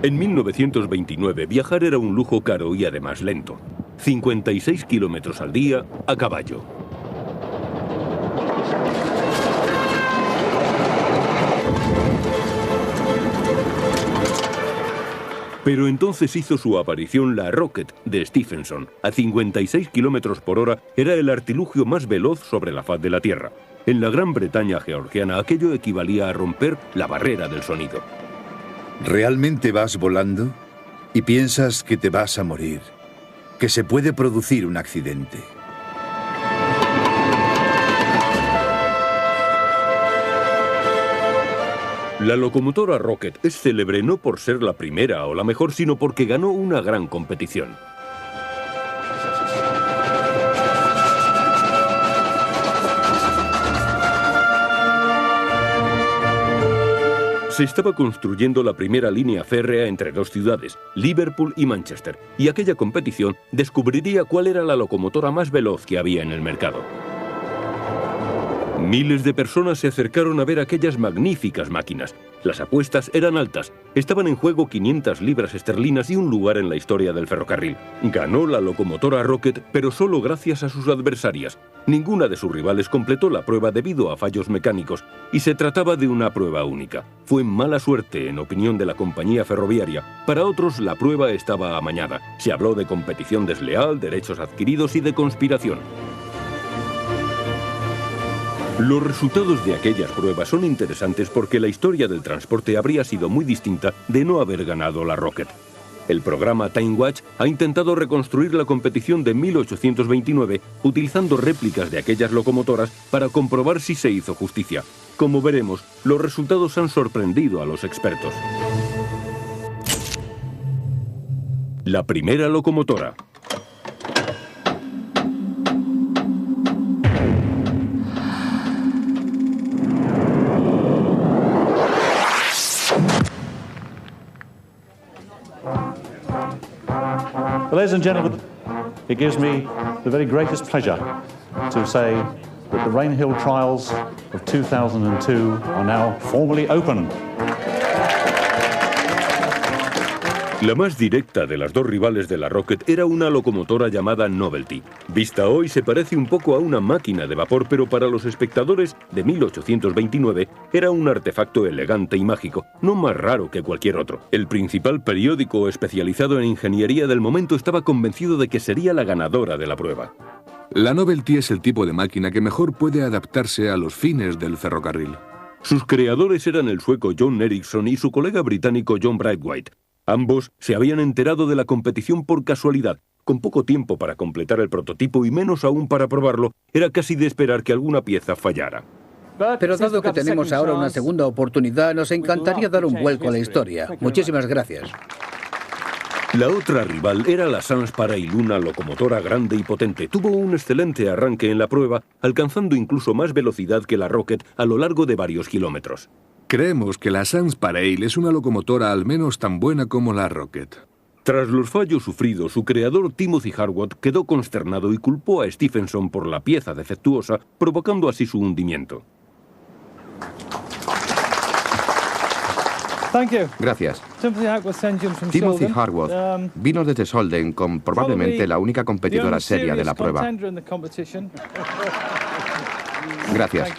En 1929 viajar era un lujo caro y además lento. 56 kilómetros al día a caballo. Pero entonces hizo su aparición la Rocket de Stephenson. A 56 kilómetros por hora era el artilugio más veloz sobre la faz de la Tierra. En la Gran Bretaña georgiana aquello equivalía a romper la barrera del sonido. ¿Realmente vas volando? ¿Y piensas que te vas a morir? ¿Que se puede producir un accidente? La locomotora Rocket es célebre no por ser la primera o la mejor, sino porque ganó una gran competición. Se estaba construyendo la primera línea férrea entre dos ciudades, Liverpool y Manchester, y aquella competición descubriría cuál era la locomotora más veloz que había en el mercado. Miles de personas se acercaron a ver aquellas magníficas máquinas. Las apuestas eran altas. Estaban en juego 500 libras esterlinas y un lugar en la historia del ferrocarril. Ganó la locomotora Rocket, pero solo gracias a sus adversarias. Ninguna de sus rivales completó la prueba debido a fallos mecánicos, y se trataba de una prueba única. Fue mala suerte, en opinión de la compañía ferroviaria. Para otros, la prueba estaba amañada. Se habló de competición desleal, derechos adquiridos y de conspiración. Los resultados de aquellas pruebas son interesantes porque la historia del transporte habría sido muy distinta de no haber ganado la Rocket. El programa Time Watch ha intentado reconstruir la competición de 1829 utilizando réplicas de aquellas locomotoras para comprobar si se hizo justicia. Como veremos, los resultados han sorprendido a los expertos. La primera locomotora. Ladies and gentlemen, it gives me the very greatest pleasure to say that the Rainhill trials of 2002 are now formally open. La más directa de las dos rivales de la Rocket era una locomotora llamada Novelty. Vista hoy se parece un poco a una máquina de vapor, pero para los espectadores de 1829 era un artefacto elegante y mágico, no más raro que cualquier otro. El principal periódico especializado en ingeniería del momento estaba convencido de que sería la ganadora de la prueba. La Novelty es el tipo de máquina que mejor puede adaptarse a los fines del ferrocarril. Sus creadores eran el sueco John Ericsson y su colega británico John Brightwhite. Ambos se habían enterado de la competición por casualidad. Con poco tiempo para completar el prototipo y menos aún para probarlo, era casi de esperar que alguna pieza fallara. Pero dado que tenemos ahora una segunda oportunidad, nos encantaría dar un vuelco a la historia. Muchísimas gracias. La otra rival era la Sans-Pareil, una locomotora grande y potente. Tuvo un excelente arranque en la prueba, alcanzando incluso más velocidad que la Rocket a lo largo de varios kilómetros. Creemos que la Sans-Pareil es una locomotora al menos tan buena como la Rocket. Tras los fallos sufridos, su creador Timothy Harwood quedó consternado y culpó a Stephenson por la pieza defectuosa, provocando así su hundimiento. Gracias. Timothy Harwood vino desde Solden con probablemente la única competidora seria de la prueba. Gracias.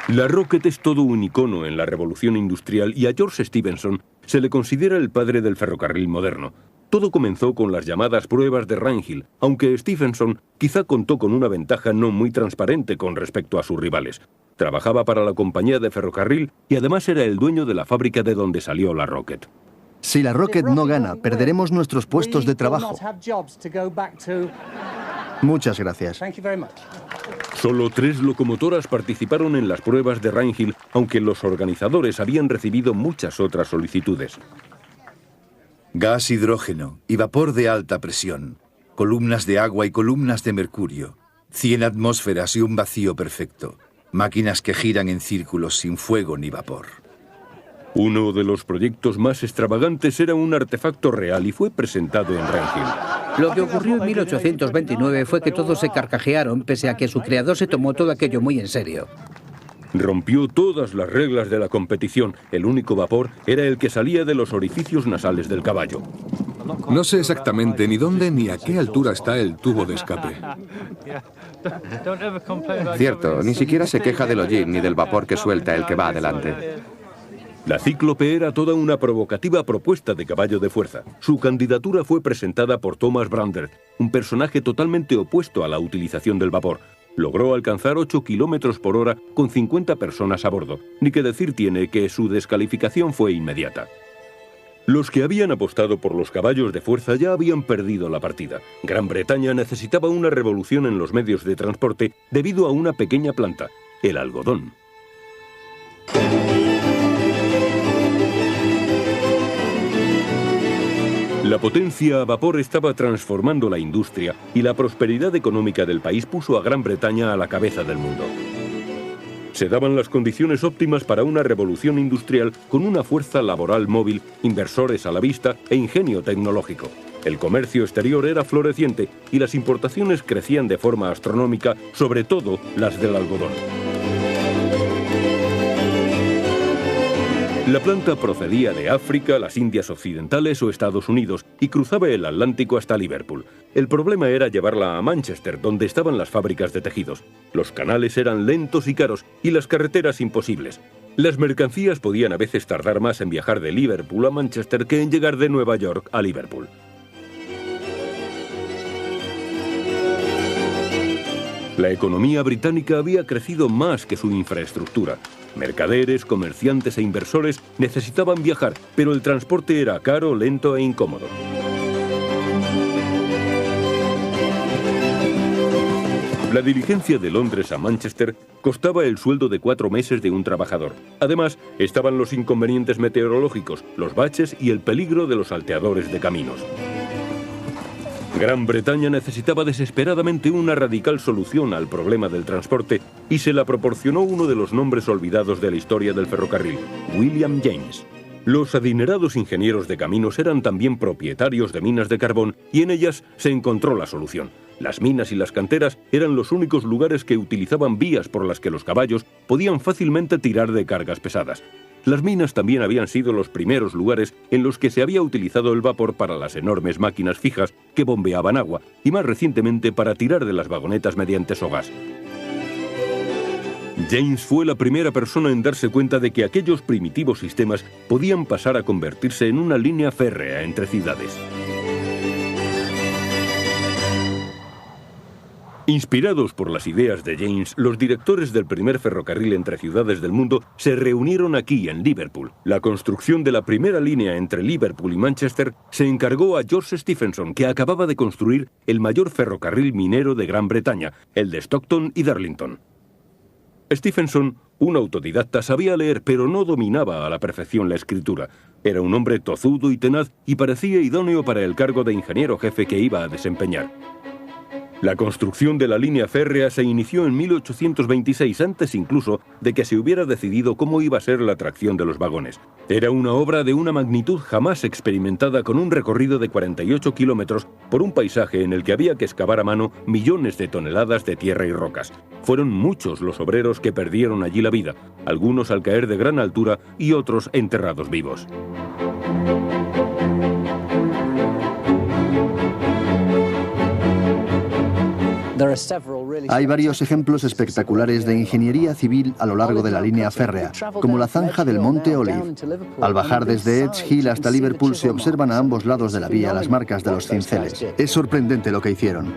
La Rocket es todo un icono en la revolución industrial y a George Stephenson se le considera el padre del ferrocarril moderno. Todo comenzó con las llamadas pruebas de Rainhill, aunque Stephenson quizá contó con una ventaja no muy transparente con respecto a sus rivales. Trabajaba para la compañía de ferrocarril y además era el dueño de la fábrica de donde salió la Rocket. Si la Rocket no gana, perderemos nuestros puestos de trabajo. Muchas gracias. Solo 3 locomotoras participaron en las pruebas de Rainhill, aunque los organizadores habían recibido muchas otras solicitudes. Gas hidrógeno y vapor de alta presión, columnas de agua y columnas de mercurio, 100 atmósferas y un vacío perfecto, máquinas que giran en círculos sin fuego ni vapor. Uno de los proyectos más extravagantes era un artefacto real y fue presentado en Rainhill. Lo que ocurrió en 1829 fue que todos se carcajearon pese a que su creador se tomó todo aquello muy en serio. Rompió todas las reglas de la competición. El único vapor era el que salía de los orificios nasales del caballo. No sé exactamente ni dónde ni a qué altura está el tubo de escape. Cierto, ni siquiera se queja del hollín ni del vapor que suelta el que va adelante. La Cíclope era toda una provocativa propuesta de caballo de fuerza. Su candidatura fue presentada por Thomas Brander, un personaje totalmente opuesto a la utilización del vapor. Logró alcanzar 8 kilómetros por hora con 50 personas a bordo. Ni que decir tiene que su descalificación fue inmediata. Los que habían apostado por los caballos de fuerza ya habían perdido la partida. Gran Bretaña necesitaba una revolución en los medios de transporte debido a una pequeña planta, el algodón. La potencia a vapor estaba transformando la industria y la prosperidad económica del país puso a Gran Bretaña a la cabeza del mundo. Se daban las condiciones óptimas para una revolución industrial con una fuerza laboral móvil, inversores a la vista e ingenio tecnológico. El comercio exterior era floreciente y las importaciones crecían de forma astronómica, sobre todo las del algodón. La planta procedía de África, las Indias Occidentales o Estados Unidos y cruzaba el Atlántico hasta Liverpool. El problema era llevarla a Manchester, donde estaban las fábricas de tejidos. Los canales eran lentos y caros y las carreteras imposibles. Las mercancías podían a veces tardar más en viajar de Liverpool a Manchester que en llegar de Nueva York a Liverpool. La economía británica había crecido más que su infraestructura. Mercaderes, comerciantes e inversores necesitaban viajar, pero el transporte era caro, lento e incómodo. La diligencia de Londres a Manchester costaba el sueldo de 4 meses de un trabajador. Además, estaban los inconvenientes meteorológicos, los baches y el peligro de los salteadores de caminos. Gran Bretaña necesitaba desesperadamente una radical solución al problema del transporte y se la proporcionó uno de los nombres olvidados de la historia del ferrocarril, William James. Los adinerados ingenieros de caminos eran también propietarios de minas de carbón y en ellas se encontró la solución. Las minas y las canteras eran los únicos lugares que utilizaban vías por las que los caballos podían fácilmente tirar de cargas pesadas. Las minas también habían sido los primeros lugares en los que se había utilizado el vapor para las enormes máquinas fijas que bombeaban agua y más recientemente para tirar de las vagonetas mediante sogas. James fue la primera persona en darse cuenta de que aquellos primitivos sistemas podían pasar a convertirse en una línea férrea entre ciudades. Inspirados por las ideas de James, los directores del primer ferrocarril entre ciudades del mundo se reunieron aquí, en Liverpool. La construcción de la primera línea entre Liverpool y Manchester se encargó a George Stephenson, que acababa de construir el mayor ferrocarril minero de Gran Bretaña, el de Stockton y Darlington. Stephenson, un autodidacta, sabía leer, pero no dominaba a la perfección la escritura. Era un hombre tozudo y tenaz y parecía idóneo para el cargo de ingeniero jefe que iba a desempeñar. La construcción de la línea férrea se inició en 1826, antes incluso de que se hubiera decidido cómo iba a ser la tracción de los vagones. Era una obra de una magnitud jamás experimentada, con un recorrido de 48 kilómetros por un paisaje en el que había que excavar a mano millones de toneladas de tierra y rocas. Fueron muchos los obreros que perdieron allí la vida, algunos al caer de gran altura y otros enterrados vivos. Hay varios ejemplos espectaculares de ingeniería civil a lo largo de la línea férrea, como la zanja del Monte Olive. Al bajar desde Edge Hill hasta Liverpool se observan a ambos lados de la vía las marcas de los cinceles. Es sorprendente lo que hicieron.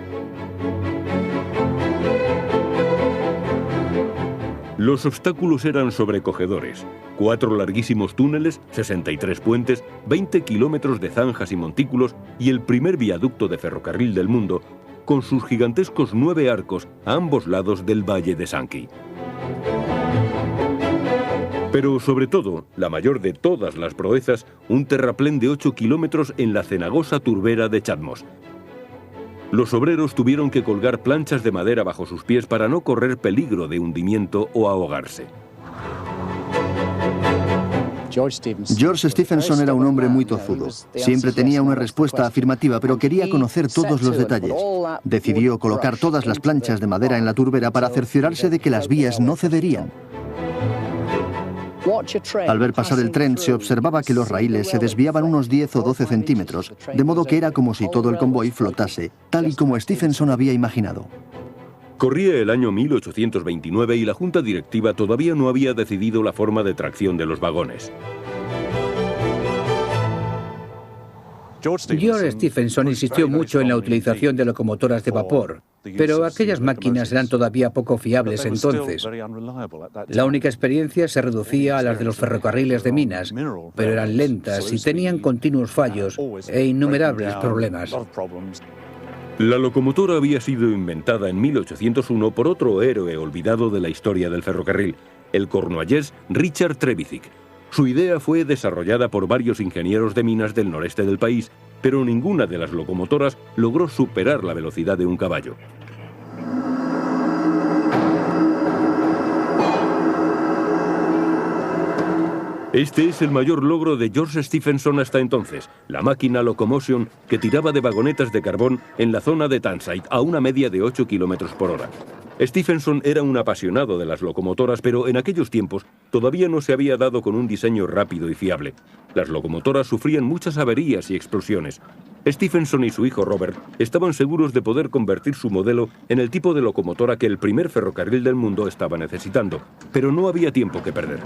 Los obstáculos eran sobrecogedores. 4 larguísimos túneles, 63 puentes, 20 kilómetros de zanjas y montículos y el primer viaducto de ferrocarril del mundo, con sus gigantescos 9 arcos a ambos lados del Valle de Sankey. Pero sobre todo, la mayor de todas las proezas, un terraplén de 8 kilómetros en la cenagosa turbera de Chatmos. Los obreros tuvieron que colgar planchas de madera bajo sus pies para no correr peligro de hundimiento o ahogarse. George Stephenson era un hombre muy tozudo. Siempre tenía una respuesta afirmativa, pero quería conocer todos los detalles. Decidió colocar todas las planchas de madera en la turbera para cerciorarse de que las vías no cederían. Al ver pasar el tren se observaba que los raíles se desviaban unos 10 o 12 centímetros, de modo que era como si todo el convoy flotase, tal y como Stephenson había imaginado. Corría el año 1829 y la junta directiva todavía no había decidido la forma de tracción de los vagones. George Stephenson insistió mucho en la utilización de locomotoras de vapor, pero aquellas máquinas eran todavía poco fiables entonces. La única experiencia se reducía a las de los ferrocarriles de minas, pero eran lentas y tenían continuos fallos e innumerables problemas. La locomotora había sido inventada en 1801 por otro héroe olvidado de la historia del ferrocarril, el cornuallés Richard Trevithick. Su idea fue desarrollada por varios ingenieros de minas del noreste del país, pero ninguna de las locomotoras logró superar la velocidad de un caballo. Este es el mayor logro de George Stephenson hasta entonces, la máquina Locomotion que tiraba de vagonetas de carbón en la zona de Tanside a una media de 8 kilómetros por hora. Stephenson era un apasionado de las locomotoras, pero en aquellos tiempos todavía no se había dado con un diseño rápido y fiable. Las locomotoras sufrían muchas averías y explosiones. Stephenson y su hijo Robert estaban seguros de poder convertir su modelo en el tipo de locomotora que el primer ferrocarril del mundo estaba necesitando, pero no había tiempo que perder.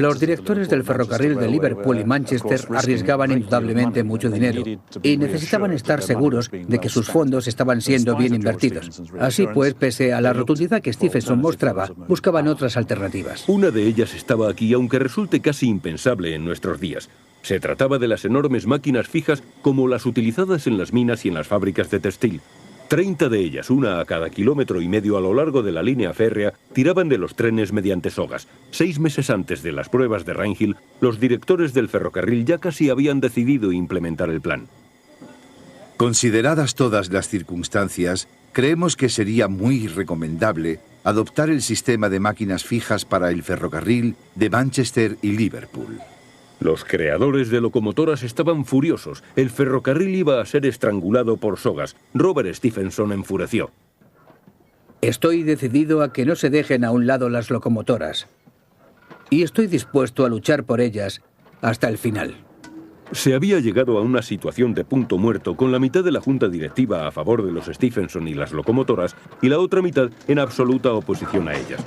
Los directores del ferrocarril de Liverpool y Manchester arriesgaban indudablemente mucho dinero y necesitaban estar seguros de que sus fondos estaban siendo bien invertidos. Así pues, pese a la rotundidad que Stephenson mostraba, buscaban otras alternativas. Una de ellas estaba aquí, aunque resulte casi impensable en nuestros días. Se trataba de las enormes máquinas fijas como las utilizadas en las minas y en las fábricas de textil. 30 de ellas, una a cada kilómetro y medio a lo largo de la línea férrea, tiraban de los trenes mediante sogas. 6 meses antes de las pruebas de Rainhill, los directores del ferrocarril ya casi habían decidido implementar el plan. Consideradas todas las circunstancias, creemos que sería muy recomendable adoptar el sistema de máquinas fijas para el ferrocarril de Manchester y Liverpool. Los creadores de locomotoras estaban furiosos. El ferrocarril iba a ser estrangulado por sogas. Robert Stephenson enfureció. Estoy decidido a que no se dejen a un lado las locomotoras. Y estoy dispuesto a luchar por ellas hasta el final. Se había llegado a una situación de punto muerto, con la mitad de la junta directiva a favor de los Stephenson y las locomotoras y la otra mitad en absoluta oposición a ellas.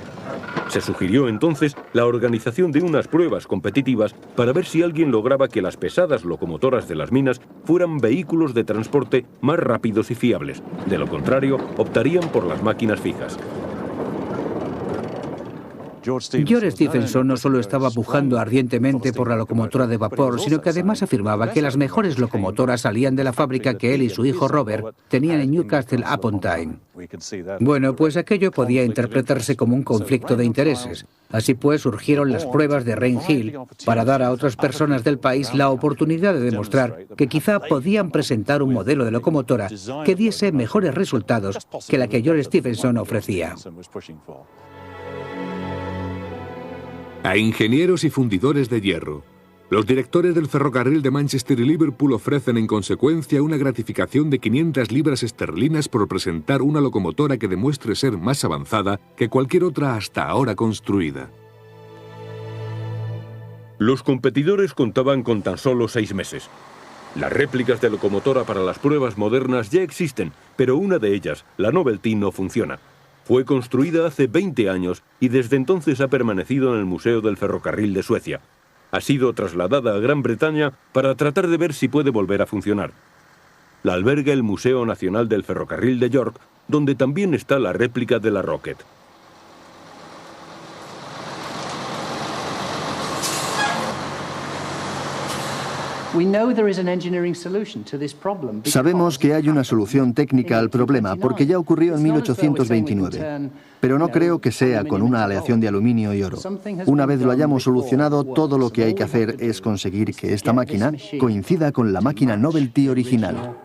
Se sugirió entonces la organización de unas pruebas competitivas para ver si alguien lograba que las pesadas locomotoras de las minas fueran vehículos de transporte más rápidos y fiables. De lo contrario, optarían por las máquinas fijas. George Stephenson no solo estaba pujando ardientemente por la locomotora de vapor, sino que además afirmaba que las mejores locomotoras salían de la fábrica que él y su hijo Robert tenían en Newcastle upon Tyne. Bueno, pues aquello podía interpretarse como un conflicto de intereses. Así pues, surgieron las pruebas de Rainhill para dar a otras personas del país la oportunidad de demostrar que quizá podían presentar un modelo de locomotora que diese mejores resultados que la que George Stephenson ofrecía. A ingenieros y fundidores de hierro. Los directores del ferrocarril de Manchester y Liverpool ofrecen en consecuencia una gratificación de 500 libras esterlinas por presentar una locomotora que demuestre ser más avanzada que cualquier otra hasta ahora construida. Los competidores contaban con tan solo 6 meses. Las réplicas de locomotora para las pruebas modernas ya existen, pero una de ellas, la Novelty, no funciona. Fue construida hace 20 años y desde entonces ha permanecido en el Museo del Ferrocarril de Suecia. Ha sido trasladada a Gran Bretaña para tratar de ver si puede volver a funcionar. La alberga el Museo Nacional del Ferrocarril de York, donde también está la réplica de la Rocket. Sabemos que hay una solución técnica al problema, porque ya ocurrió en 1829. Pero no creo que sea con una aleación de aluminio y oro. Una vez lo hayamos solucionado, todo lo que hay que hacer es conseguir que esta máquina coincida con la máquina Novelty original.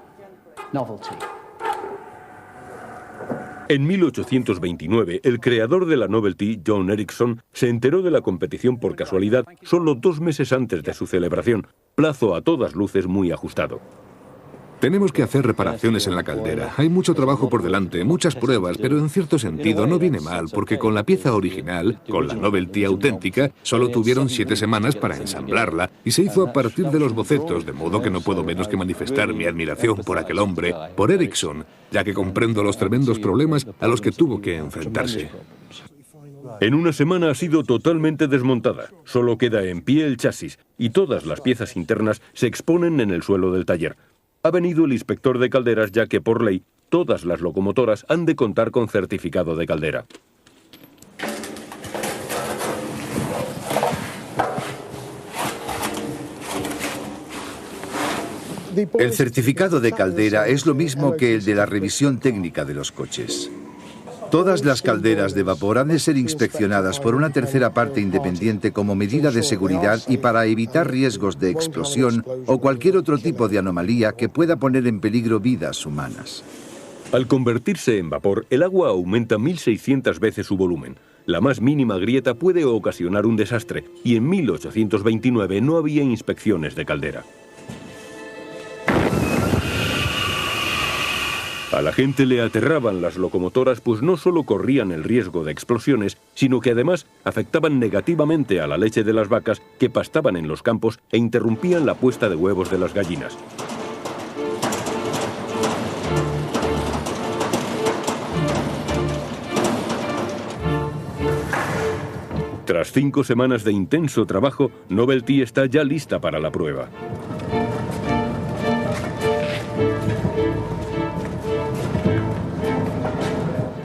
En 1829, el creador de la Novelty, John Ericsson, se enteró de la competición por casualidad solo 2 meses antes de su celebración, plazo a todas luces muy ajustado. Tenemos que hacer reparaciones en la caldera. Hay mucho trabajo por delante, muchas pruebas, pero en cierto sentido no viene mal, porque con la pieza original, con la Novelty auténtica, solo tuvieron 7 semanas para ensamblarla y se hizo a partir de los bocetos, de modo que no puedo menos que manifestar mi admiración por aquel hombre, por Ericsson, ya que comprendo los tremendos problemas a los que tuvo que enfrentarse. En una semana ha sido totalmente desmontada. Solo queda en pie el chasis y todas las piezas internas se exponen en el suelo del taller. Ha venido el inspector de calderas ya que por ley todas las locomotoras han de contar con certificado de caldera. El certificado de caldera es lo mismo que el de la revisión técnica de los coches. Todas las calderas de vapor han de ser inspeccionadas por una tercera parte independiente como medida de seguridad y para evitar riesgos de explosión o cualquier otro tipo de anomalía que pueda poner en peligro vidas humanas. Al convertirse en vapor, el agua aumenta 1600 veces su volumen. La más mínima grieta puede ocasionar un desastre y en 1829 no había inspecciones de caldera. A la gente le aterraban las locomotoras, pues no solo corrían el riesgo de explosiones, sino que además afectaban negativamente a la leche de las vacas que pastaban en los campos e interrumpían la puesta de huevos de las gallinas. Tras 5 semanas de intenso trabajo, Novelty está ya lista para la prueba.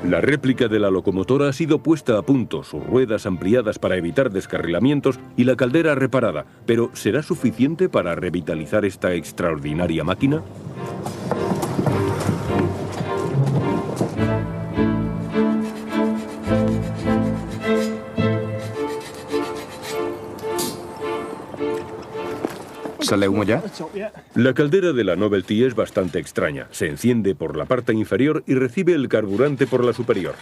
La réplica de la locomotora ha sido puesta a punto, sus ruedas ampliadas para evitar descarrilamientos y la caldera reparada. Pero ¿será suficiente para revitalizar esta extraordinaria máquina? ¿Sale humo ya? La caldera de la Novelty es bastante extraña. Se enciende por la parte inferior y recibe el carburante por la superior.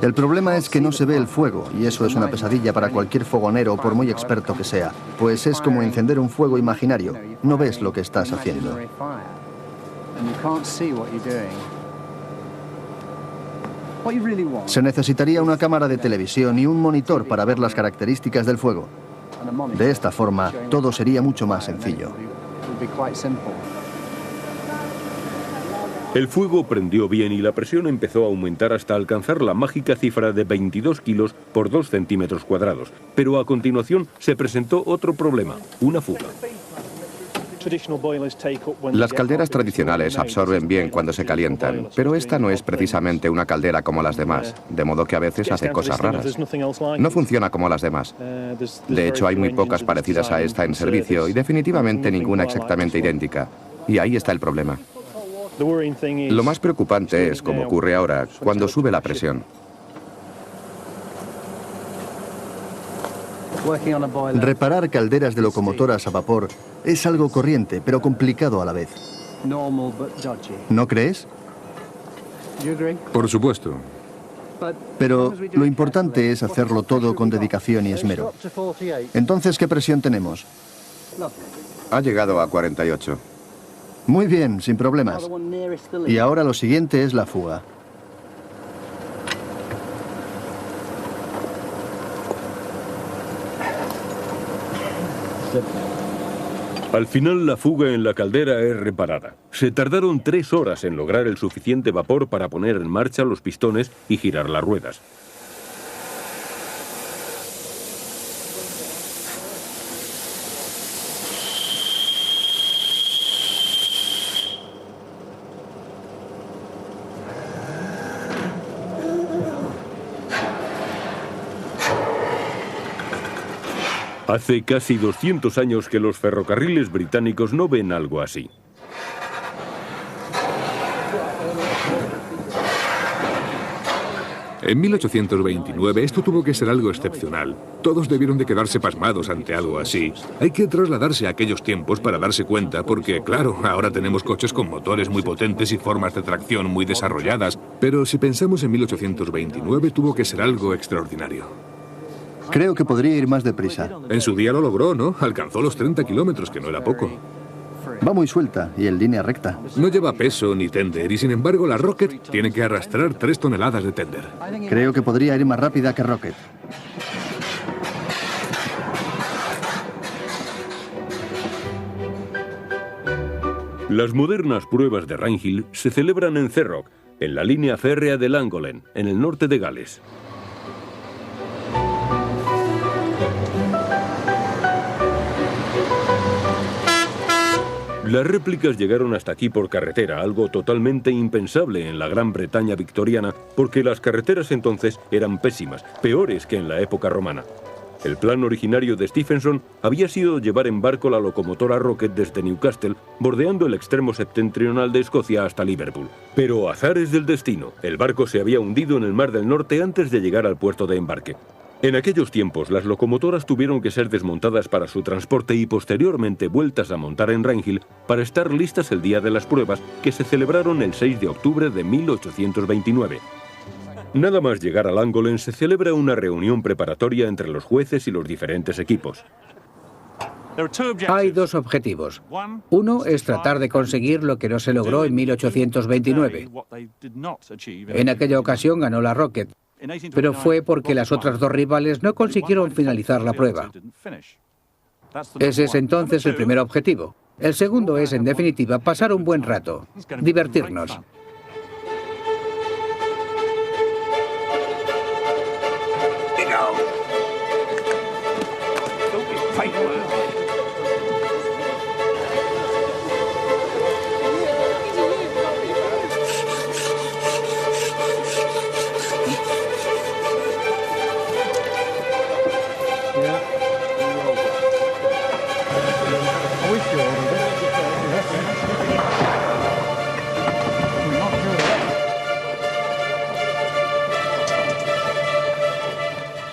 El problema es que no se ve el fuego, y eso es una pesadilla para cualquier fogonero, por muy experto que sea, pues es como encender un fuego imaginario. No ves lo que estás haciendo. Se necesitaría una cámara de televisión y un monitor para ver las características del fuego. De esta forma, todo sería mucho más sencillo. El fuego prendió bien y la presión empezó a aumentar hasta alcanzar la mágica cifra de 22 kilos por 2 centímetros cuadrados. Pero a continuación se presentó otro problema, una fuga. Las calderas tradicionales absorben bien cuando se calientan, pero esta no es precisamente una caldera como las demás, de modo que a veces hace cosas raras. No funciona como las demás. De hecho, hay muy pocas parecidas a esta en servicio y definitivamente ninguna exactamente idéntica. Y ahí está el problema. Lo más preocupante es, como ocurre ahora, cuando sube la presión. Reparar calderas de locomotoras a vapor es algo corriente, pero complicado a la vez. ¿No crees? Por supuesto. Pero lo importante es hacerlo todo con dedicación y esmero. Entonces, ¿qué presión tenemos? Ha llegado a 48. Muy bien, sin problemas. Y ahora lo siguiente es la fuga. Al final la fuga en la caldera es reparada. Se tardaron 3 horas en lograr el suficiente vapor para poner en marcha los pistones y girar las ruedas. Hace casi 200 años que los ferrocarriles británicos no ven algo así. En 1829 esto tuvo que ser algo excepcional. Todos debieron de quedarse pasmados ante algo así. Hay que trasladarse a aquellos tiempos para darse cuenta, porque claro, ahora tenemos coches con motores muy potentes y formas de tracción muy desarrolladas, pero si pensamos en 1829 tuvo que ser algo extraordinario. Creo que podría ir más deprisa. En su día lo logró, ¿no? Alcanzó los 30 kilómetros, que no era poco. Va muy suelta y en línea recta. No lleva peso ni tender y sin embargo la Rocket tiene que arrastrar 3 toneladas de tender. Creo que podría ir más rápida que Rocket. Las modernas pruebas de Rainhill se celebran en Cerrock, en la línea férrea de Llangollen, en el norte de Gales. Las réplicas llegaron hasta aquí por carretera, algo totalmente impensable en la Gran Bretaña victoriana, porque las carreteras entonces eran pésimas, peores que en la época romana. El plan originario de Stephenson había sido llevar en barco la locomotora Rocket desde Newcastle, bordeando el extremo septentrional de Escocia hasta Liverpool. Pero azares del destino, el barco se había hundido en el Mar del Norte antes de llegar al puerto de embarque. En aquellos tiempos, las locomotoras tuvieron que ser desmontadas para su transporte y posteriormente vueltas a montar en Rainhill para estar listas el día de las pruebas, que se celebraron el 6 de octubre de 1829. Nada más llegar a Llangollen se celebra una reunión preparatoria entre los jueces y los diferentes equipos. Hay 2 objetivos. Uno es tratar de conseguir lo que no se logró en 1829. En aquella ocasión ganó la Rocket, pero fue porque las otras 2 rivales no consiguieron finalizar la prueba. Ese es entonces el primer objetivo. El segundo es, en definitiva, pasar un buen rato, divertirnos.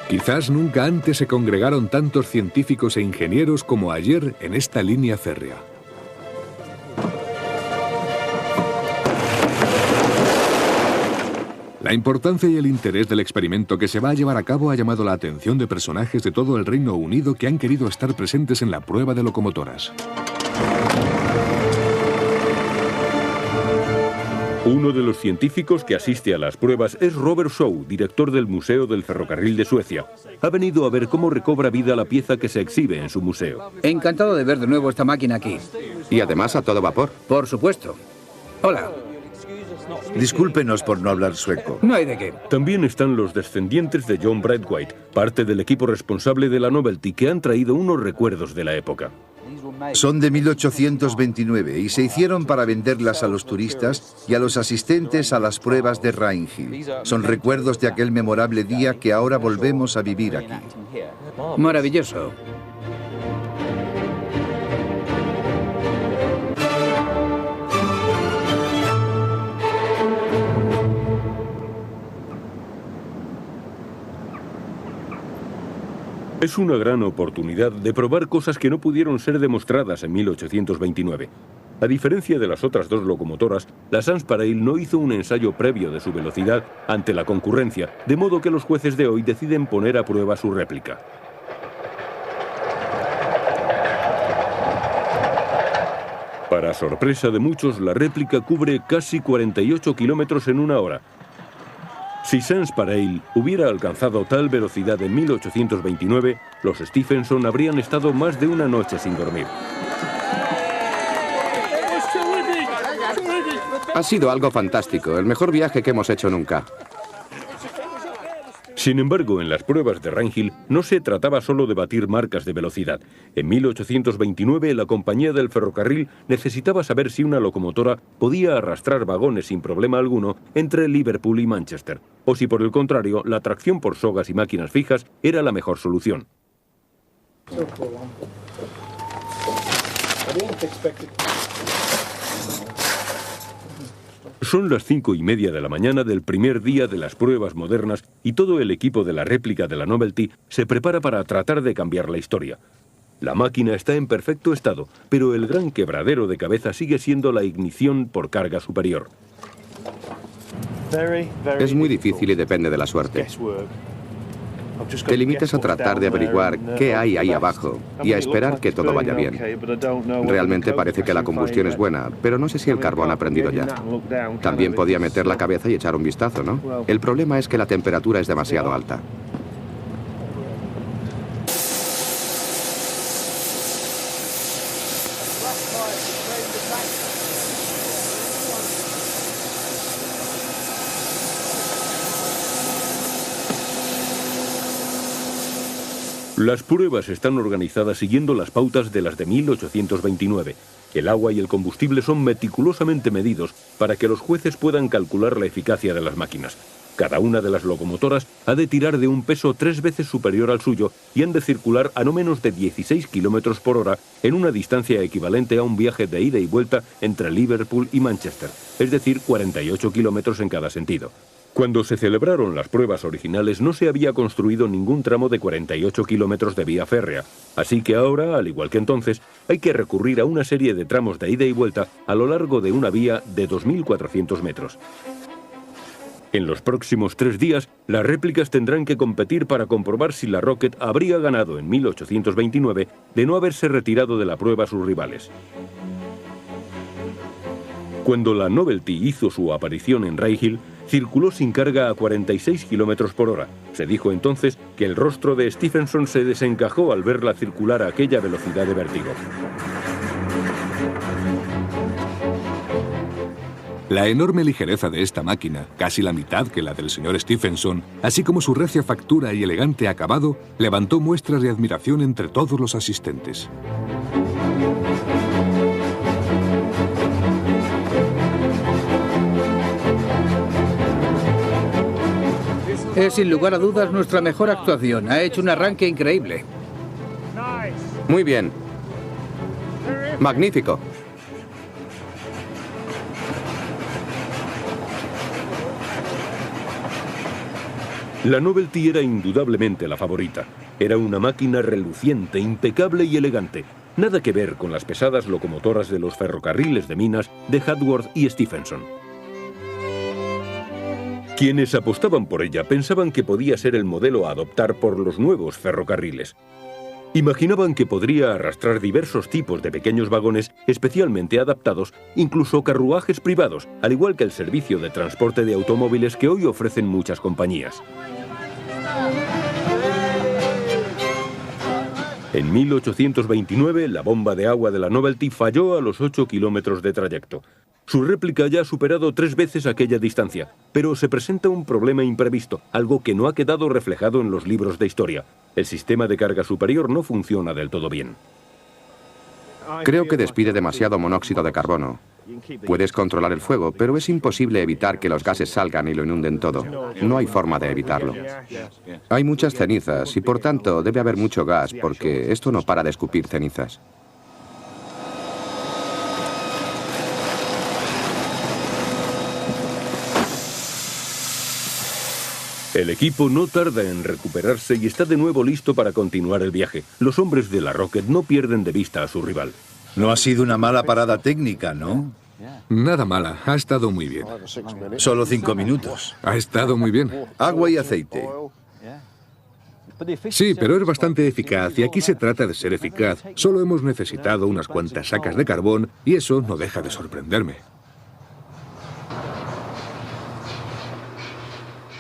Quizás nunca antes se congregaron tantos científicos e ingenieros como ayer en esta línea férrea. La importancia y el interés del experimento que se va a llevar a cabo ha llamado la atención de personajes de todo el Reino Unido que han querido estar presentes en la prueba de locomotoras. Uno de los científicos que asiste a las pruebas es Robert Shaw, director del Museo del Ferrocarril de Suecia. Ha venido a ver cómo recobra vida la pieza que se exhibe en su museo. Encantado de ver de nuevo esta máquina aquí. Y además a todo vapor. Por supuesto. Hola. Discúlpenos por no hablar sueco. No hay de qué. También están los descendientes de John Braithwaite, parte del equipo responsable de la Novelty, que han traído unos recuerdos de la época. Son de 1829 y se hicieron para venderlas a los turistas y a los asistentes a las pruebas de Rainhill. Son recuerdos de aquel memorable día que ahora volvemos a vivir aquí. Maravilloso. Es una gran oportunidad de probar cosas que no pudieron ser demostradas en 1829. A diferencia de las otras 2 locomotoras, la Sanspareil no hizo un ensayo previo de su velocidad ante la concurrencia, de modo que los jueces de hoy deciden poner a prueba su réplica. Para sorpresa de muchos, la réplica cubre casi 48 kilómetros en 1 hora. Si Sanspareil hubiera alcanzado tal velocidad en 1829, los Stephenson habrían estado más de una noche sin dormir. Ha sido algo fantástico, el mejor viaje que hemos hecho nunca. Sin embargo, en las pruebas de Rainhill no se trataba solo de batir marcas de velocidad. En 1829, la compañía del ferrocarril necesitaba saber si una locomotora podía arrastrar vagones sin problema alguno entre Liverpool y Manchester, o si por el contrario, la tracción por sogas y máquinas fijas era la mejor solución. Son las 5:30 de la mañana del primer día de las pruebas modernas y todo el equipo de la réplica de la Novelty se prepara para tratar de cambiar la historia. La máquina está en perfecto estado, pero el gran quebradero de cabeza sigue siendo la ignición por carga superior. Es muy difícil y depende de la suerte. Te limites a tratar de averiguar qué hay ahí abajo y a esperar que todo vaya bien. Realmente parece que la combustión es buena, pero no sé si el carbón ha prendido ya. También podía meter la cabeza y echar un vistazo, ¿no? El problema es que la temperatura es demasiado alta. Las pruebas están organizadas siguiendo las pautas de las de 1829. El agua y el combustible son meticulosamente medidos para que los jueces puedan calcular la eficacia de las máquinas. Cada una de las locomotoras ha de tirar de un peso 3 veces superior al suyo y han de circular a no menos de 16 kilómetros por hora en una distancia equivalente a un viaje de ida y vuelta entre Liverpool y Manchester, es decir, 48 kilómetros en cada sentido. Cuando se celebraron las pruebas originales no se había construido ningún tramo de 48 kilómetros de vía férrea, así que ahora, al igual que entonces, hay que recurrir a una serie de tramos de ida y vuelta a lo largo de una vía de 2.400 metros. En los próximos 3 días, las réplicas tendrán que competir para comprobar si la Rocket habría ganado en 1829 de no haberse retirado de la prueba a sus rivales. Cuando la Novelty hizo su aparición en Rahill, circuló sin carga a 46 kilómetros por hora. Se dijo entonces que el rostro de Stephenson se desencajó al verla circular a aquella velocidad de vértigo. La enorme ligereza de esta máquina, casi la mitad que la del señor Stephenson, así como su recia factura y elegante acabado, levantó muestras de admiración entre todos los asistentes. Es sin lugar a dudas nuestra mejor actuación. Ha hecho un arranque increíble. Muy bien. Magnífico. La Novelty era indudablemente la favorita. Era una máquina reluciente, impecable y elegante. Nada que ver con las pesadas locomotoras de los ferrocarriles de minas de Hadworth y Stephenson. Quienes apostaban por ella pensaban que podía ser el modelo a adoptar por los nuevos ferrocarriles. Imaginaban que podría arrastrar diversos tipos de pequeños vagones especialmente adaptados, incluso carruajes privados, al igual que el servicio de transporte de automóviles que hoy ofrecen muchas compañías. En 1829, la bomba de agua de la Novelty falló a los 8 kilómetros de trayecto. Su réplica ya ha superado 3 veces aquella distancia, pero se presenta un problema imprevisto, algo que no ha quedado reflejado en los libros de historia. El sistema de carga superior no funciona del todo bien. Creo que despide demasiado monóxido de carbono. Puedes controlar el fuego, pero es imposible evitar que los gases salgan y lo inunden todo. No hay forma de evitarlo. Hay muchas cenizas y por tanto debe haber mucho gas porque esto no para de escupir cenizas. El equipo no tarda en recuperarse y está de nuevo listo para continuar el viaje. Los hombres de la Rocket no pierden de vista a su rival. No ha sido una mala parada técnica, ¿no? Nada mala, ha estado muy bien. Solo 5 minutos. Ha estado muy bien. Agua y aceite. Sí, pero es bastante eficaz y aquí se trata de ser eficaz. Solo hemos necesitado unas cuantas sacas de carbón y eso no deja de sorprenderme.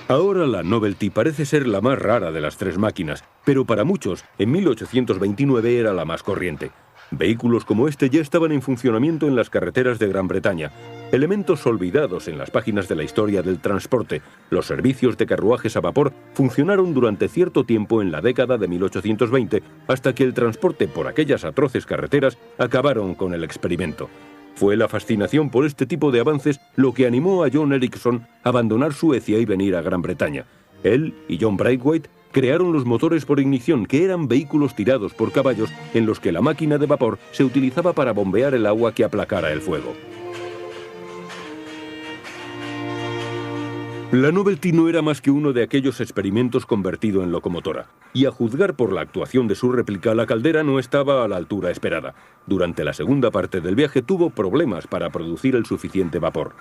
Ahora la Novelty parece ser la más rara de las 3 máquinas, pero para muchos, en 1829 era la más corriente. Vehículos como este ya estaban en funcionamiento en las carreteras de Gran Bretaña. Elementos olvidados en las páginas de la historia del transporte, los servicios de carruajes a vapor funcionaron durante cierto tiempo en la década de 1820, hasta que el transporte por aquellas atroces carreteras acabaron con el experimento. Fue la fascinación por este tipo de avances lo que animó a John Ericsson a abandonar Suecia y venir a Gran Bretaña. Él y John Braithwaite crearon los motores por ignición, que eran vehículos tirados por caballos en los que la máquina de vapor se utilizaba para bombear el agua que aplacara el fuego. La Novelty no era más que uno de aquellos experimentos convertido en locomotora, y a juzgar por la actuación de su réplica, la caldera no estaba a la altura esperada. Durante la segunda parte del viaje tuvo problemas para producir el suficiente vapor.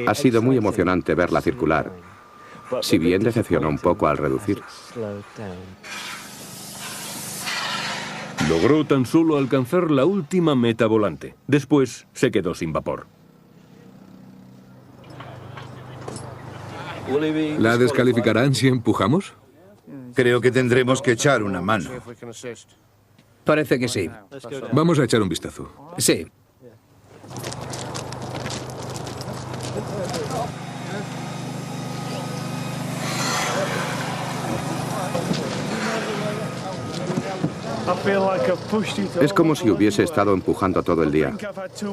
Ha sido muy emocionante verla circular. si bien decepcionó un poco al reducir. Logró tan solo alcanzar la última meta volante. Después se quedó sin vapor. ¿La descalificarán si empujamos? Creo que tendremos que echar una mano. Parece que sí. Vamos a echar un vistazo. Sí. Es como si hubiese estado empujando todo el día.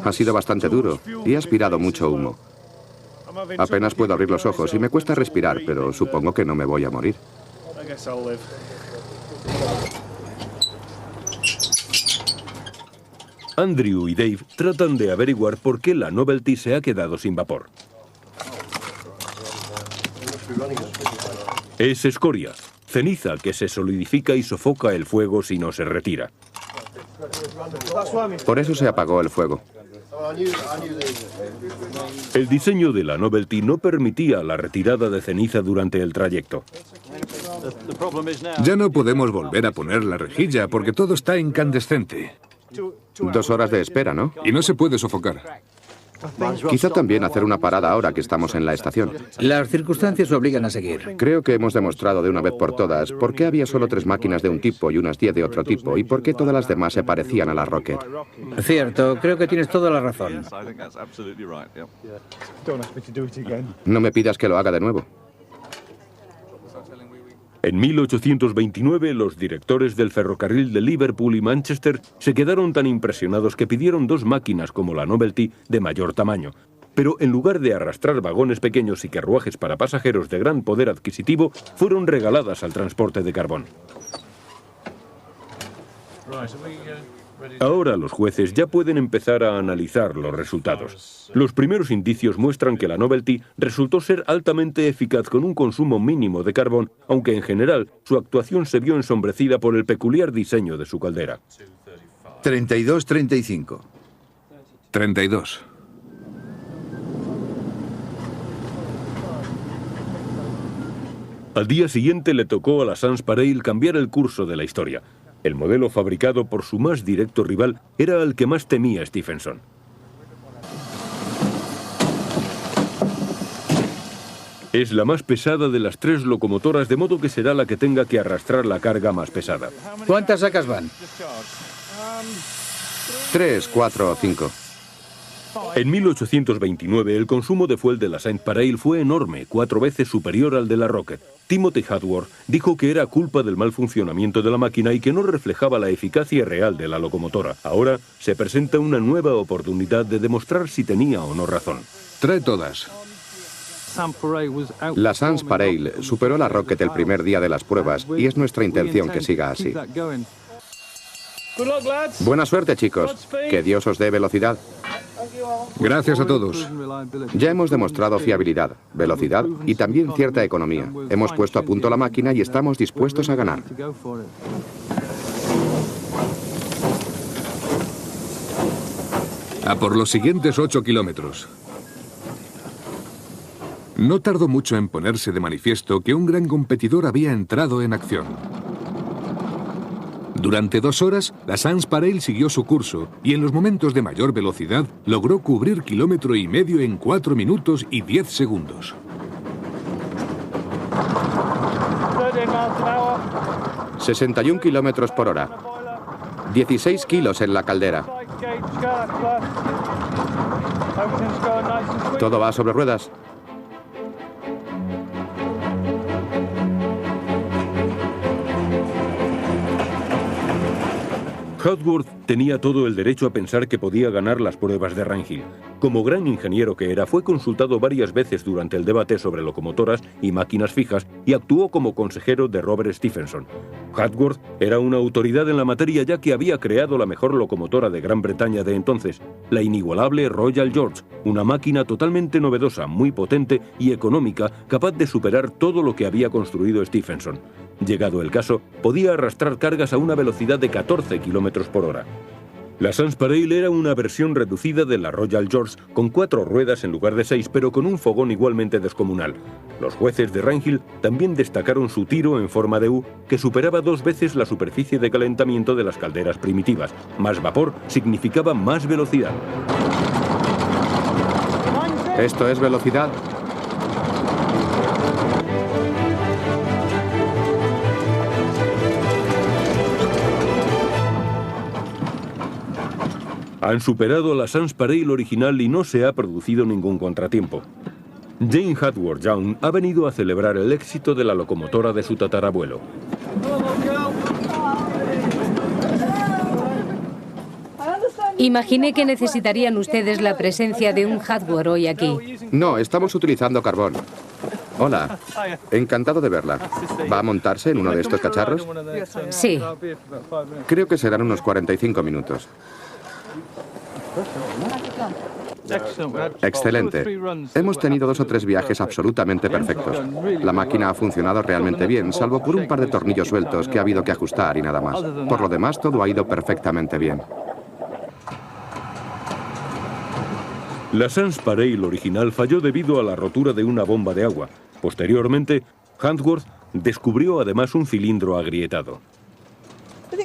Ha sido bastante duro y he aspirado mucho humo. Apenas puedo abrir los ojos y me cuesta respirar, pero supongo que no me voy a morir. Andrew y Dave tratan de averiguar por qué la Novelty se ha quedado sin vapor. Es escoria, ceniza que se solidifica y sofoca el fuego si no se retira. Por eso se apagó el fuego. El diseño de la Novelty no permitía la retirada de ceniza durante el trayecto. Ya no podemos volver a poner la rejilla porque todo está incandescente. 2 horas de espera, ¿no? Y no se puede sofocar. Quizá también hacer una parada ahora que estamos en la estación. Las circunstancias obligan a seguir. Creo que hemos demostrado de una vez por todas por qué había solo 3 máquinas de un tipo y unas 10 de otro tipo y por qué todas las demás se parecían a la Rocket. Cierto, creo que tienes toda la razón. No me pidas que lo haga de nuevo. En 1829, los directores del ferrocarril de Liverpool y Manchester se quedaron tan impresionados que pidieron 2 máquinas como la Novelty de mayor tamaño. Pero en lugar de arrastrar vagones pequeños y carruajes para pasajeros de gran poder adquisitivo, fueron regaladas al transporte de carbón. Ahora los jueces ya pueden empezar a analizar los resultados. Los primeros indicios muestran que la Novelty resultó ser altamente eficaz con un consumo mínimo de carbón, aunque en general su actuación se vio ensombrecida por el peculiar diseño de su caldera. 32-35. 32. Al día siguiente le tocó a la Sans Pareil cambiar el curso de la historia. El modelo fabricado por su más directo rival era el que más temía Stephenson. Es la más pesada de las 3 locomotoras, de modo que será la que tenga que arrastrar la carga más pesada. ¿Cuántas sacas van? 3, 4 o 5. En 1829, el consumo de fuel de la Saint Pareil fue enorme, 4 veces superior al de la Rocket. Timothy Hadworth dijo que era culpa del mal funcionamiento de la máquina y que no reflejaba la eficacia real de la locomotora. Ahora se presenta una nueva oportunidad de demostrar si tenía o no razón. Trae todas. La Sans Pareil superó la Rocket el primer día de las pruebas y es nuestra intención que siga así. Buena suerte, chicos. Que Dios os dé velocidad. Gracias a todos. Ya hemos demostrado fiabilidad, velocidad y también cierta economía. Hemos puesto a punto la máquina y estamos dispuestos a ganar. A por los siguientes 8 kilómetros. No tardó mucho en ponerse de manifiesto que un gran competidor había entrado en acción. Durante 2 horas, la Sans Pareil siguió su curso y en los momentos de mayor velocidad logró cubrir 1,5 kilómetros en 4 minutos y 10 segundos. ...61 kilómetros por hora. 16 kilos en la caldera. Todo va sobre ruedas. Hadworth tenía todo el derecho a pensar que podía ganar las pruebas de Rangel. Como gran ingeniero que era, fue consultado varias veces durante el debate sobre locomotoras y máquinas fijas y actuó como consejero de Robert Stephenson. Hadworth era una autoridad en la materia ya que había creado la mejor locomotora de Gran Bretaña de entonces, la inigualable Royal George, una máquina totalmente novedosa, muy potente y económica, capaz de superar todo lo que había construido Stephenson. Llegado el caso, podía arrastrar cargas a una velocidad de 14 kilómetros por hora. La Sanspareil era una versión reducida de la Royal George, con 4 ruedas en lugar de 6, pero con un fogón igualmente descomunal. Los jueces de Rainhill también destacaron su tiro en forma de U, que superaba 2 veces la superficie de calentamiento de las calderas primitivas. Más vapor significaba más velocidad. ¿Esto es velocidad? Han superado a la Sanspareil original y no se ha producido ningún contratiempo. Jane Hadworth Young ha venido a celebrar el éxito de la locomotora de su tatarabuelo. Imaginé que necesitarían ustedes la presencia de un Hadworth hoy aquí. No, estamos utilizando carbón. Hola, encantado de verla. ¿Va a montarse en uno de estos cacharros? Sí. Creo que serán unos 45 minutos. Excelente. Hemos tenido 2 o 3 viajes absolutamente perfectos. La máquina ha funcionado realmente bien, salvo por un par de tornillos sueltos que ha habido que ajustar y nada más. Por lo demás, todo ha ido perfectamente bien. La Sanspareil original falló debido a la rotura de una bomba de agua. Posteriormente, Hadworth descubrió además un cilindro agrietado.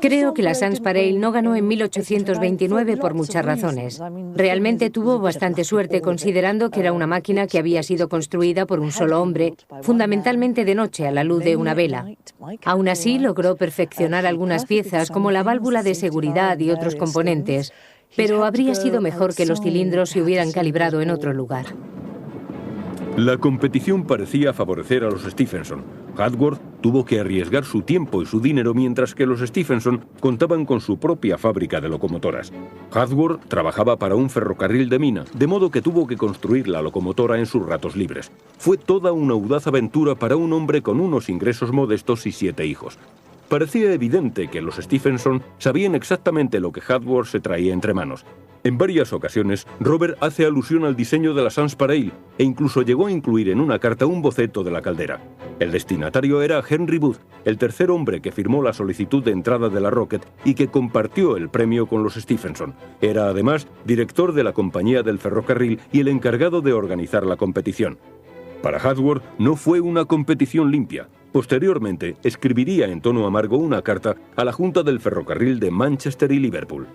Creo que la Sanspareil no ganó en 1829 por muchas razones. Realmente tuvo bastante suerte considerando que era una máquina que había sido construida por un solo hombre, fundamentalmente de noche a la luz de una vela. Aún así, logró perfeccionar algunas piezas como la válvula de seguridad y otros componentes, pero habría sido mejor que los cilindros se hubieran calibrado en otro lugar. La competición parecía favorecer a los Stephenson. Hadworth tuvo que arriesgar su tiempo y su dinero mientras que los Stephenson contaban con su propia fábrica de locomotoras. Hadworth trabajaba para un ferrocarril de mina, de modo que tuvo que construir la locomotora en sus ratos libres. Fue toda una audaz aventura para un hombre con unos ingresos modestos y 7 hijos. Parecía evidente que los Stephenson sabían exactamente lo que Hadworth se traía entre manos. En varias ocasiones, Robert hace alusión al diseño de la Sanspareil e incluso llegó a incluir en una carta un boceto de la caldera. El destinatario era Henry Booth, el tercer hombre que firmó la solicitud de entrada de la Rocket y que compartió el premio con los Stephenson. Era además director de la compañía del ferrocarril y el encargado de organizar la competición. Para Hadworth no fue una competición limpia. Posteriormente, escribiría en tono amargo una carta a la Junta del Ferrocarril de Manchester y Liverpool.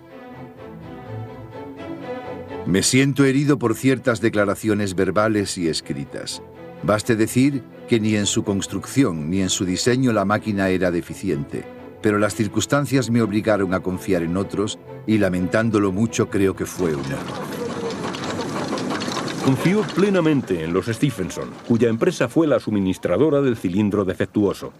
Me siento herido por ciertas declaraciones verbales y escritas. Baste decir que ni en su construcción ni en su diseño la máquina era deficiente, pero las circunstancias me obligaron a confiar en otros y, lamentándolo mucho, creo que fue un error. Confió plenamente en los Stephenson, cuya empresa fue la suministradora del cilindro defectuoso.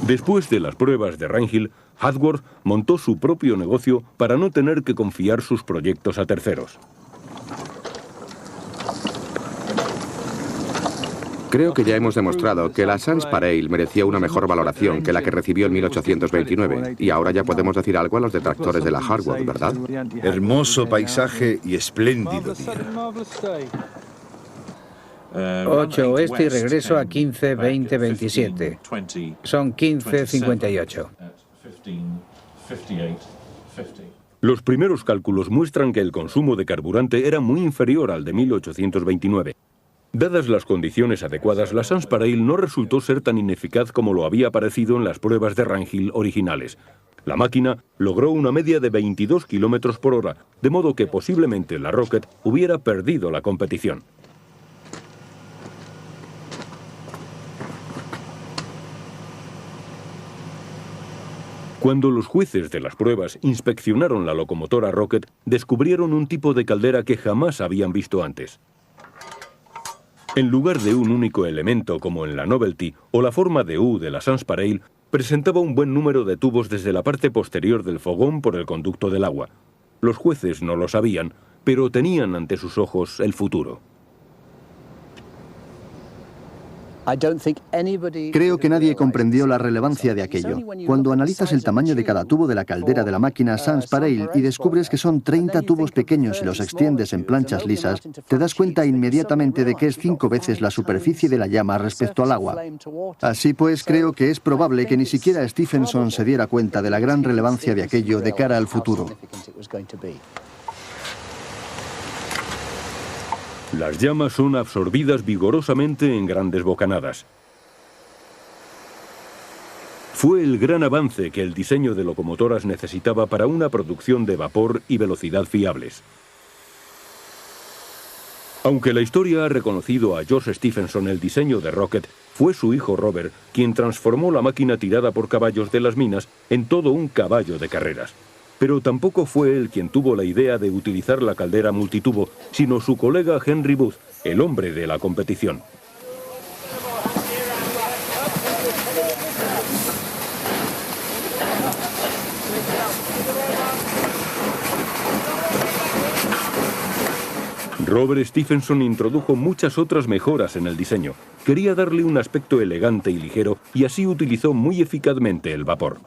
Después de las pruebas de Rainhill, Hadworth montó su propio negocio para no tener que confiar sus proyectos a terceros. Creo que ya hemos demostrado que la Sanspareil merecía una mejor valoración que la que recibió en 1829, y ahora ya podemos decir algo a los detractores de la Hadworth, ¿verdad? Hermoso paisaje y espléndido día. 8 oeste y regreso a 15, 20, 27. Son 15, 58. Los primeros cálculos muestran que el consumo de carburante era muy inferior al de 1829. Dadas las condiciones adecuadas, la Sanspareil no resultó ser tan ineficaz como lo había parecido en las pruebas de Rainhill originales. La máquina logró una media de 22 km por hora, de modo que posiblemente la Rocket hubiera perdido la competición. Cuando los jueces de las pruebas inspeccionaron la locomotora Rocket, descubrieron un tipo de caldera que jamás habían visto antes. En lugar de un único elemento como en la Novelty o la forma de U de la Sanspareil, presentaba un buen número de tubos desde la parte posterior del fogón por el conducto del agua. Los jueces no lo sabían, pero tenían ante sus ojos el futuro. Creo que nadie comprendió la relevancia de aquello. Cuando analizas el tamaño de cada tubo de la caldera de la máquina Sans-Pareil y descubres que son 30 tubos pequeños y los extiendes en planchas lisas, te das cuenta inmediatamente de que es 5 veces la superficie de la llama respecto al agua. Así pues, creo que es probable que ni siquiera Stephenson se diera cuenta de la gran relevancia de aquello de cara al futuro. Las llamas son absorbidas vigorosamente en grandes bocanadas. Fue el gran avance que el diseño de locomotoras necesitaba para una producción de vapor y velocidad fiables. Aunque la historia ha reconocido a George Stephenson el diseño de Rocket, fue su hijo Robert quien transformó la máquina tirada por caballos de las minas en todo un caballo de carreras. Pero tampoco fue él quien tuvo la idea de utilizar la caldera multitubo, sino su colega Henry Booth, el hombre de la competición. Robert Stephenson introdujo muchas otras mejoras en el diseño. Quería darle un aspecto elegante y ligero y así utilizó muy eficazmente el vapor.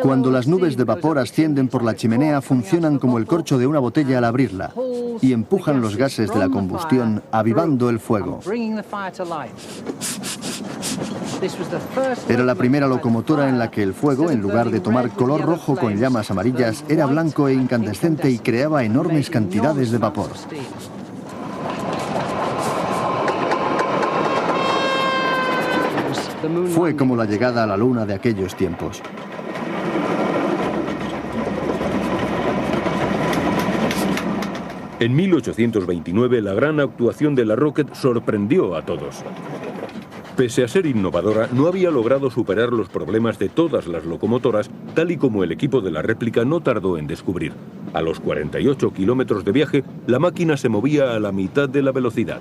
Cuando las nubes de vapor ascienden por la chimenea, funcionan como el corcho de una botella al abrirla y empujan los gases de la combustión, avivando el fuego. Era la primera locomotora en la que el fuego, en lugar de tomar color rojo con llamas amarillas, era blanco e incandescente y creaba enormes cantidades de vapor. Fue como la llegada a la luna de aquellos tiempos. En 1829, la gran actuación de la Rocket sorprendió a todos. Pese a ser innovadora, no había logrado superar los problemas de todas las locomotoras, tal y como el equipo de la réplica no tardó en descubrir. A los 48 kilómetros de viaje, la máquina se movía a la mitad de la velocidad.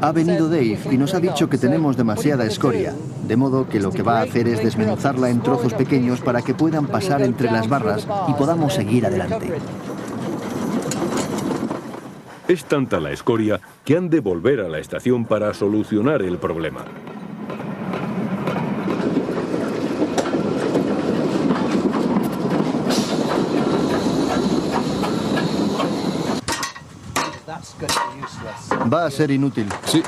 Ha venido Dave y nos ha dicho que tenemos demasiada escoria, de modo que lo que va a hacer es desmenuzarla en trozos pequeños para que puedan pasar entre las barras y podamos seguir adelante. Es tanta la escoria que han de volver a la estación para solucionar el problema. Va a ser inútil. Sí.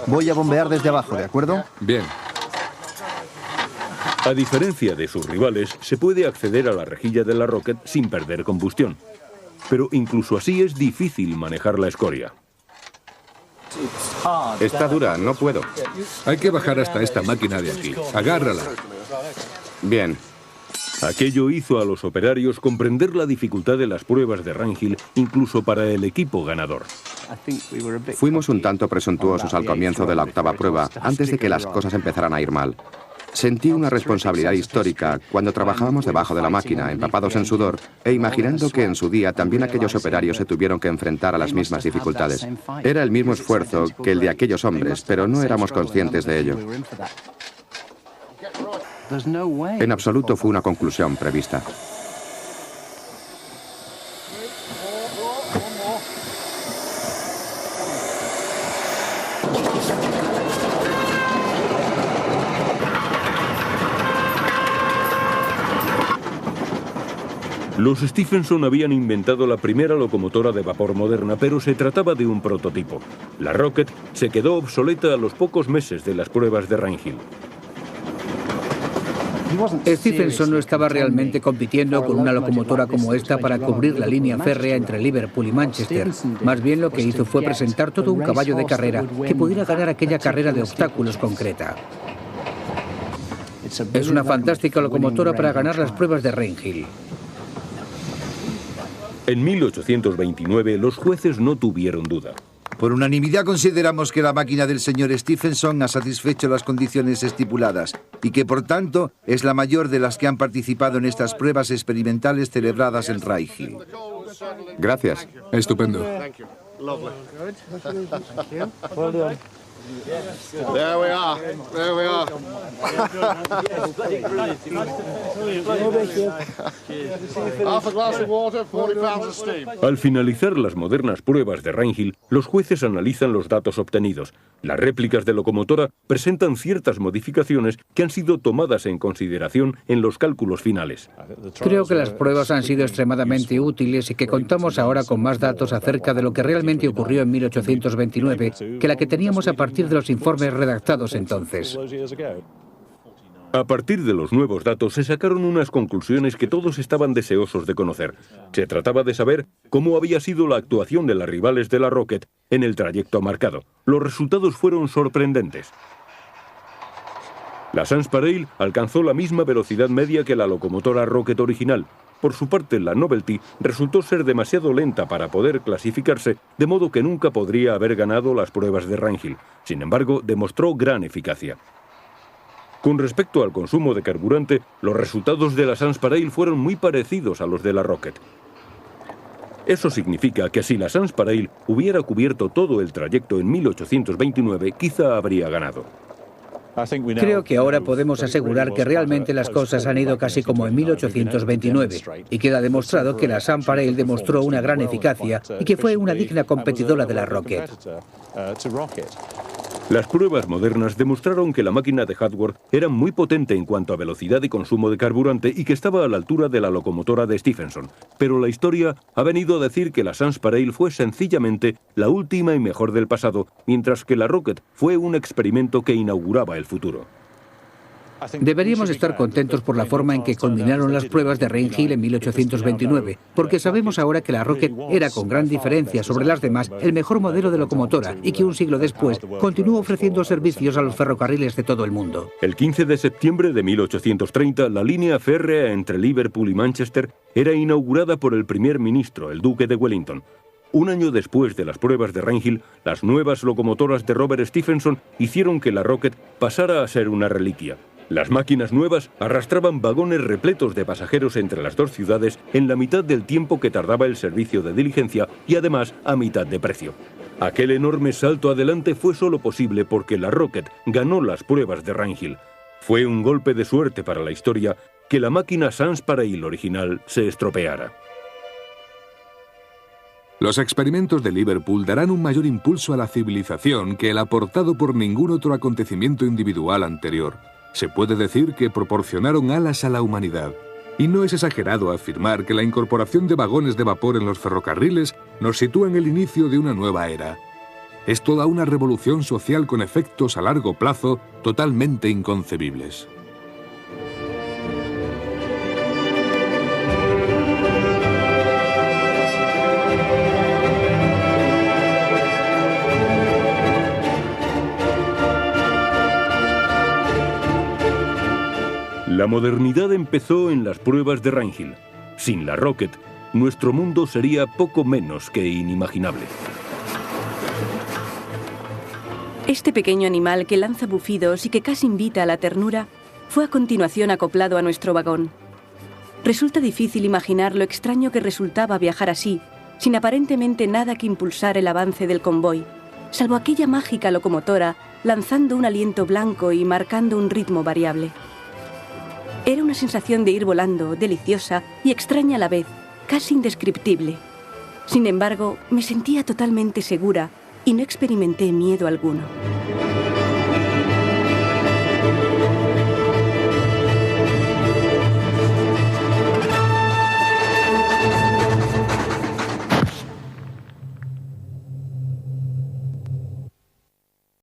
Voy a bombear desde abajo, ¿de acuerdo? Bien. A diferencia de sus rivales, se puede acceder a la rejilla de la Rocket sin perder combustión. Pero incluso así es difícil manejar la escoria. Está dura, no puedo. Hay que bajar hasta esta máquina de aquí. Agárrala. Bien. Aquello hizo a los operarios comprender la dificultad de las pruebas de Rangel, incluso para el equipo ganador. Fuimos un tanto presuntuosos al comienzo de la octava prueba, antes de que las cosas empezaran a ir mal. Sentí una responsabilidad histórica cuando trabajábamos debajo de la máquina, empapados en sudor, e imaginando que en su día también aquellos operarios se tuvieron que enfrentar a las mismas dificultades. Era el mismo esfuerzo que el de aquellos hombres, pero no éramos conscientes de ello. En absoluto fue una conclusión prevista. Los Stephenson habían inventado la primera locomotora de vapor moderna, pero se trataba de un prototipo. La Rocket se quedó obsoleta a los pocos meses de las pruebas de Rangel. Stephenson no estaba realmente compitiendo con una locomotora como esta para cubrir la línea férrea entre Liverpool y Manchester. Más bien lo que hizo fue presentar todo un caballo de carrera que pudiera ganar aquella carrera de obstáculos concreta. Es una fantástica locomotora para ganar las pruebas de Rangel. En 1829, los jueces no tuvieron duda. Por unanimidad consideramos que la máquina del señor Stephenson ha satisfecho las condiciones estipuladas y que, por tanto, es la mayor de las que han participado en estas pruebas experimentales celebradas en Rangel. Gracias. Estupendo. There we are. There we are. Half a glass of water, 40 pounds of steam. Al finalizar las modernas pruebas de Reinhill, los jueces analizan los datos obtenidos. Las réplicas de locomotora presentan ciertas modificaciones que han sido tomadas en consideración en los cálculos finales. Creo que las pruebas han sido extremadamente útiles y que contamos ahora con más datos acerca de lo que realmente ocurrió en 1829 que la que teníamos a partir de los informes redactados entonces. A partir de los nuevos datos se sacaron unas conclusiones que todos estaban deseosos de conocer. Se trataba de saber cómo había sido la actuación de las rivales de la Rocket en el trayecto marcado. Los resultados fueron sorprendentes. La Sanspareil alcanzó la misma velocidad media que la locomotora Rocket original. Por su parte, la Novelty resultó ser demasiado lenta para poder clasificarse, de modo que nunca podría haber ganado las pruebas de Reinhill. Sin embargo, demostró gran eficacia. Con respecto al consumo de carburante, los resultados de la Sanspareil fueron muy parecidos a los de la Rocket. Eso significa que si la Sanspareil hubiera cubierto todo el trayecto en 1829, quizá habría ganado. Creo que ahora podemos asegurar que realmente las cosas han ido casi como en 1829 y queda demostrado que la Sanspareil demostró una gran eficacia y que fue una digna competidora de la Rocket. Las pruebas modernas demostraron que la máquina de Hadworth era muy potente en cuanto a velocidad y consumo de carburante y que estaba a la altura de la locomotora de Stephenson. Pero la historia ha venido a decir que la Sanspareil fue sencillamente la última y mejor del pasado, mientras que la Rocket fue un experimento que inauguraba el futuro. Deberíamos estar contentos por la forma en que culminaron las pruebas de Reinhill en 1829, porque sabemos ahora que la Rocket era con gran diferencia sobre las demás el mejor modelo de locomotora y que un siglo después continuó ofreciendo servicios a los ferrocarriles de todo el mundo. El 15 de septiembre de 1830, la línea férrea entre Liverpool y Manchester era inaugurada por el primer ministro, el duque de Wellington. Un año después de las pruebas de Reinhill, las nuevas locomotoras de Robert Stephenson hicieron que la Rocket pasara a ser una reliquia. Las máquinas nuevas arrastraban vagones repletos de pasajeros entre las dos ciudades en la mitad del tiempo que tardaba el servicio de diligencia y además a mitad de precio. Aquel enorme salto adelante fue solo posible porque la Rocket ganó las pruebas de Reinhill. Fue un golpe de suerte para la historia que la máquina Sanspareil original se estropeara. Los experimentos de Liverpool darán un mayor impulso a la civilización que el aportado por ningún otro acontecimiento individual anterior. Se puede decir que proporcionaron alas a la humanidad. Y no es exagerado afirmar que la incorporación de vagones de vapor en los ferrocarriles nos sitúa en el inicio de una nueva era. Es toda una revolución social con efectos a largo plazo totalmente inconcebibles. La modernidad empezó en las pruebas de Reinhill. Sin la Rocket, nuestro mundo sería poco menos que inimaginable. Este pequeño animal que lanza bufidos y que casi invita a la ternura fue a continuación acoplado a nuestro vagón. Resulta difícil imaginar lo extraño que resultaba viajar así, sin aparentemente nada que impulsar el avance del convoy, salvo aquella mágica locomotora lanzando un aliento blanco y marcando un ritmo variable. Era una sensación de ir volando, deliciosa y extraña a la vez, casi indescriptible. Sin embargo, me sentía totalmente segura y no experimenté miedo alguno.